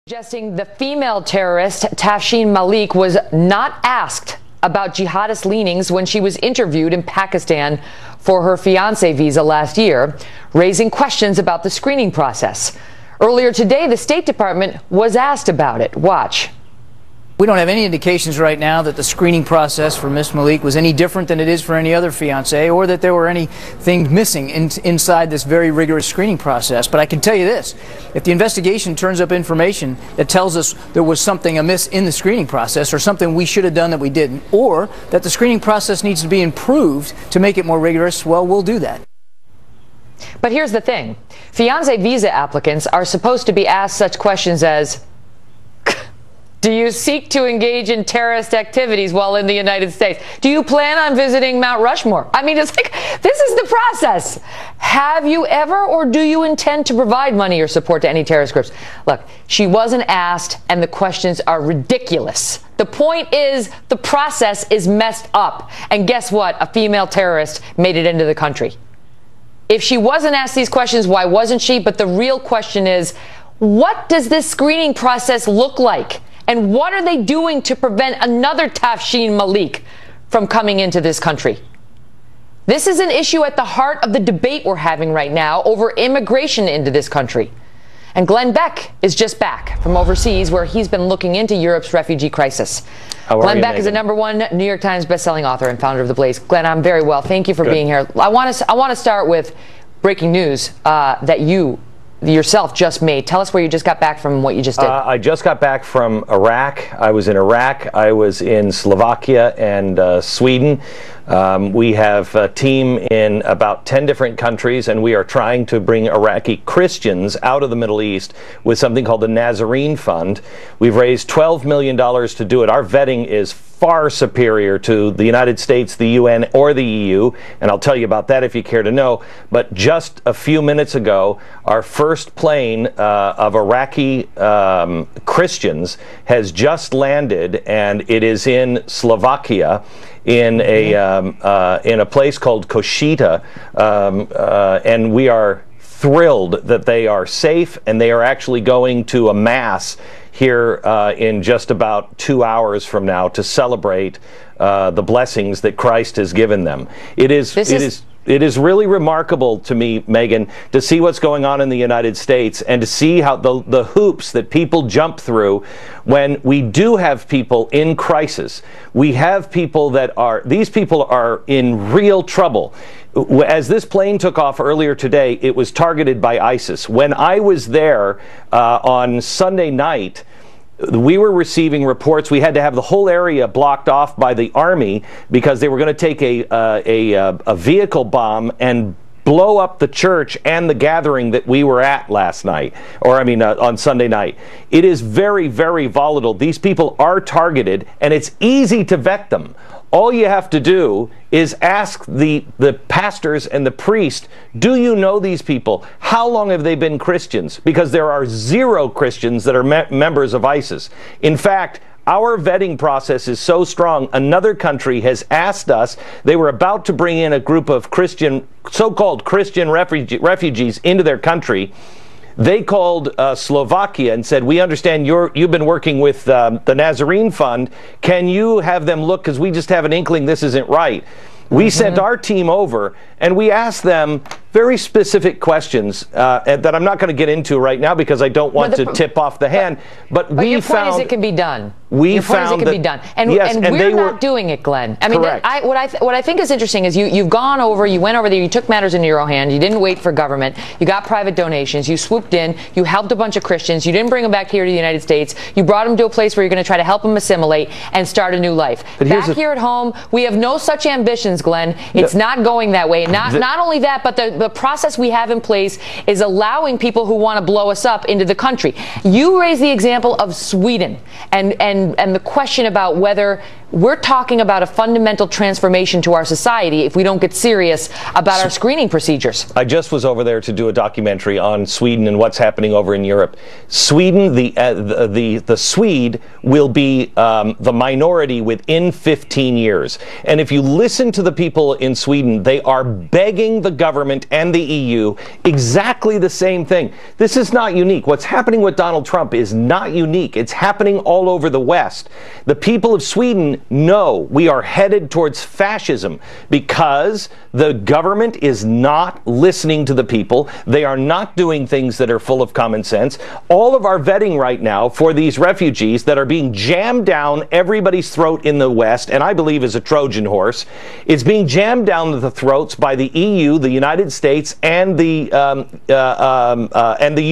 Suggesting the female terrorist Tafshin Malik was not asked about jihadist leanings when she was interviewed in Pakistan for her fiancé visa last year, raising questions about the screening process. Earlier today, the State Department was asked about it. Watch. We don't have any indications right now that the screening process for Miss Malik was any different than it is for any other fiancé, or that there were anything missing inside this very rigorous screening process. But I can tell you this: if the investigation turns up information that tells us there was something amiss in the screening process, or something we should have done that we didn't, or that the screening process needs to be improved to make it more rigorous, well, we'll do that. But here's the thing. Fiancé visa applicants are supposed to be asked such questions as, do you seek to engage in terrorist activities while in the United States? Do you plan on visiting Mount Rushmore? I mean, it's like, this is the process. Have you ever, or do you intend to provide money or support to any terrorist groups? Look, she wasn't asked, and the questions are ridiculous. The point is, the process is messed up. And guess what? A female terrorist made it into the country. If she wasn't asked these questions, why wasn't she? But the real question is, what does this screening process look like? And what are they doing to prevent another Tafshin Malik from coming into this country? This is an issue at the heart of the debate we're having right now over immigration into this country. And Glenn Beck is just back from overseas, where he's been looking into Europe's refugee crisis. Glenn Beck is a #1 New York Times bestselling author and founder of The Blaze. Glenn, I'm very well. Thank you for being here. I want to start with breaking news that you yourself just made. Tell us where you just got back from, what you just did. I just got back from Iraq. I was in Iraq. I was in Slovakia and Sweden. We have a team in about 10 different countries, and we are trying to bring Iraqi Christians out of the Middle East with something called the Nazarene Fund. We've raised $12 million to do it. Our vetting is far superior to the United States, the UN, or the EU, and I'll tell you about that if you care to know. But just a few minutes ago, our first plane of Iraqi Christians has just landed, and it is in Slovakia, in a place called Košita, and we are thrilled that they are safe, and they are actually going to a mass here in just about 2 hours from now to celebrate the blessings that Christ has given them. It is really remarkable to me, Megyn, to see what's going on in the United States and to see how the hoops that people jump through when we do have people in crisis. We have people these people are in real trouble. As this plane took off earlier today, it was targeted by ISIS. When I was there on Sunday night, we were receiving reports. We had to have the whole area blocked off by the army because they were going to take a vehicle bomb and blow up the church and the gathering that we were at last night, on Sunday night. It is very, very volatile. These people are targeted, and it's easy to vet them. All you have to do is ask the pastors and the priest, do you know these people? How long have they been Christians? Because there are 0 Christians that are members of ISIS. In fact, our vetting process is so strong, another country has asked us, they were about to bring in a group of so-called Christian refugees into their country. They called Slovakia and said, we understand you've been working with the Nazarene Fund. Can you have them look, because we just have an inkling this isn't right. We sent our team over, and we asked them very specific questions that I'm not going to get into right now because I don't want to tip off the hand. But we your found point is it can be done. We your point found is it can be done, and we're not doing it, Glenn. I mean, what I think is interesting is you went over there, you took matters into your own hand. You didn't wait for government. You got private donations. You swooped in. You helped a bunch of Christians. You didn't bring them back here to the United States. You brought them to a place where you're going to try to help them assimilate and start a new life. But back here at home, we have no such ambitions, Glenn. It's not going that way. Not only that, but the process we have in place is allowing people who want to blow us up into the country. You raised the example of Sweden and the question about whether we're talking about a fundamental transformation to our society if we don't get serious about our screening procedures. I just was over there to do a documentary on Sweden and what's happening over in Europe. Sweden, the Swede will be the minority within 15 years. And if you listen to the people in Sweden, they are begging the government and the EU exactly the same thing. This is not unique. What's happening with Donald Trump is not unique. It's happening all over the West. The people of Sweden know we are headed towards fascism because the government is not listening to the people. They are not doing things that are full of common sense. All of our vetting right now for these refugees that are being jammed down everybody's throat in the West, and I believe is a Trojan horse, is being jammed down the throats by the EU, the United States, and the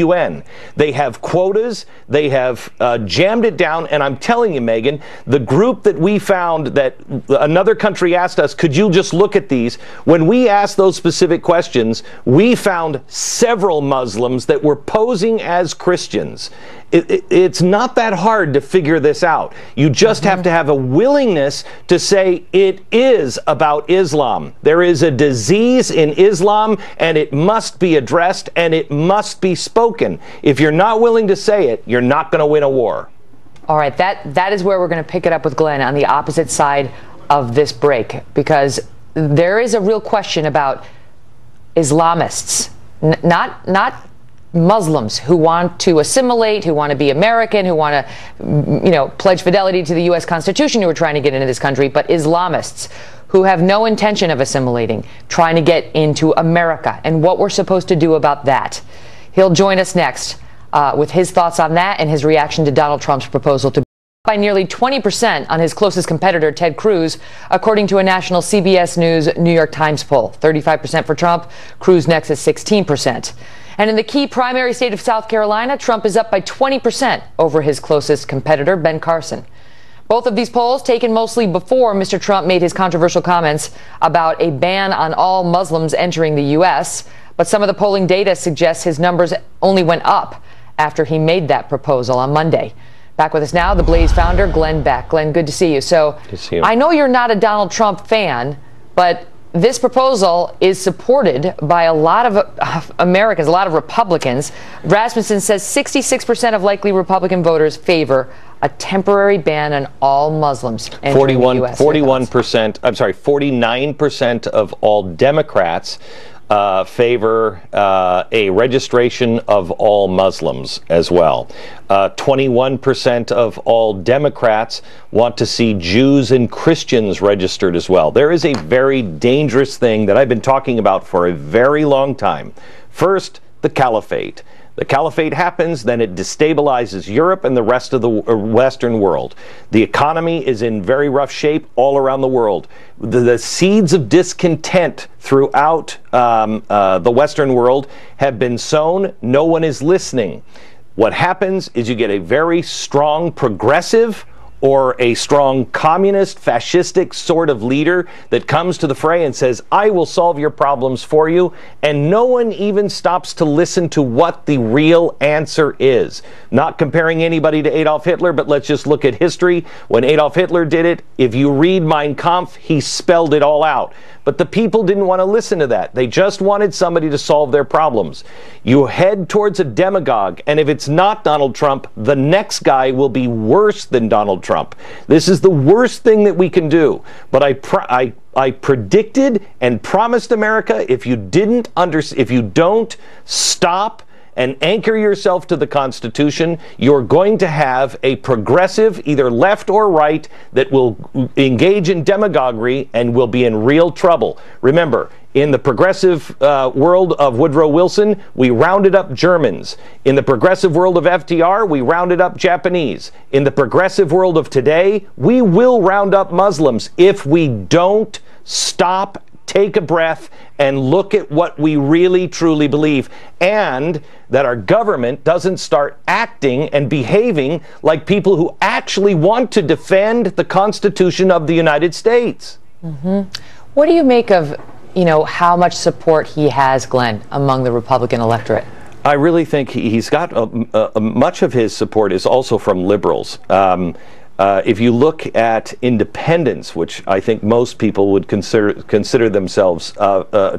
UN. They have quotas. They have jammed it down. And I'm telling you, Megyn, the group that we found that another country asked us, could you just look at these? When we asked those specific questions, we found several Muslims that were posing as Christians. It's not that hard to figure this out. You just have to have a willingness to say it is about Islam. There is a disease in Islam, and it must be addressed, and it must be spoken. If you're not willing to say it, you're not going to win a war. All right, that is where we're going to pick it up with Glenn on the opposite side of this break, because there is a real question about Islamists, not Muslims who want to assimilate, who want to be American, who want to, pledge fidelity to the U.S. Constitution, who are trying to get into this country, but Islamists who have no intention of assimilating, trying to get into America, and what we're supposed to do about that. He'll join us next with his thoughts on that and his reaction to Donald Trump's proposal to by nearly 20% on his closest competitor, Ted Cruz, according to a national CBS News New York Times poll. 35% for Trump, Cruz next at 16%. And in the key primary state of South Carolina, Trump is up by 20% over his closest competitor, Ben Carson. Both of these polls taken mostly before Mr. Trump made his controversial comments about a ban on all Muslims entering the U.S., but some of the polling data suggests his numbers only went up after he made that proposal on Monday. Back with us now, the Blaze founder, Glenn Beck. Glenn, good to see you. So I know you're not a Donald Trump fan, but this proposal is supported by a lot of Americans, a lot of Republicans. Rasmussen says 66% of likely Republican voters favor a temporary ban on all Muslims entering the U.S. 49% of all Democrats favor a registration of all Muslims as well. 21% of all Democrats want to see Jews and Christians registered as well. There is a very dangerous thing that I've been talking about for a very long time. First, the caliphate. The caliphate happens, then it destabilizes Europe and the rest of the Western world. The economy is in very rough shape all around the world. The seeds of discontent throughout the Western world have been sown. No one is listening. What happens is you get a very strong progressive or a strong communist, fascistic sort of leader that comes to the fray and says, I will solve your problems for you, and no one even stops to listen to what the real answer is. Not comparing anybody to Adolf Hitler, but let's just look at history. When Adolf Hitler did it, if you read Mein Kampf, he spelled it all out. But the people didn't want to listen to that. They just wanted somebody to solve their problems. You head towards a demagogue, and if it's not Donald Trump, the next guy will be worse than Donald Trump. This is the worst thing that we can do. But I predicted and promised America, if you don't stop and anchor yourself to the Constitution, you're going to have a progressive, either left or right, that will engage in demagoguery and will be in real trouble. Remember, in the progressive world of Woodrow Wilson, we rounded up Germans. In the progressive world of FDR, we rounded up Japanese. In the progressive world of today, we will round up Muslims if we don't stop, take a breath, and look at what we really truly believe, and that our government doesn't start acting and behaving like people who actually want to defend the Constitution of the United States. What do you make of, how much support he has, Glenn, among the Republican electorate? I really think he's got much of his support is also from liberals. If you look at independents, which I think most people would consider themselves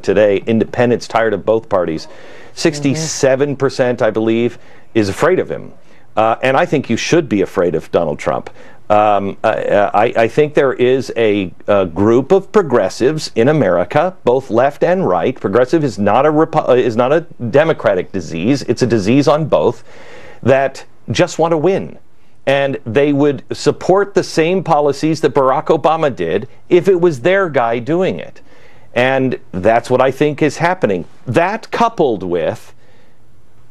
today, independents tired of both parties, 67%, I believe, is afraid of him. and I think you should be afraid of Donald Trump. I think there is a group of progressives in America, both left and right. Progressive is not a democratic disease. It's a disease on both, that just want to win. And they would support the same policies that Barack Obama did if it was their guy doing it. And that's what I think is happening. That coupled with,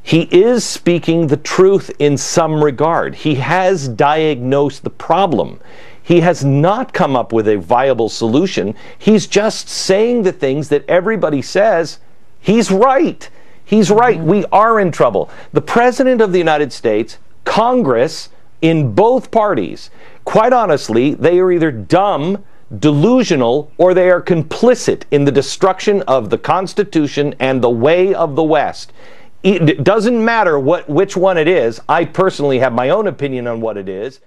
he is speaking the truth in some regard. He has diagnosed the problem. He has not come up with a viable solution. He's just saying the things that everybody says. He's right. He's right. We are in trouble. The President of the United States, Congress, in both parties, quite honestly, they are either dumb, delusional, or they are complicit in the destruction of the Constitution and the way of the West. It doesn't matter which one it is. I personally have my own opinion on what it is.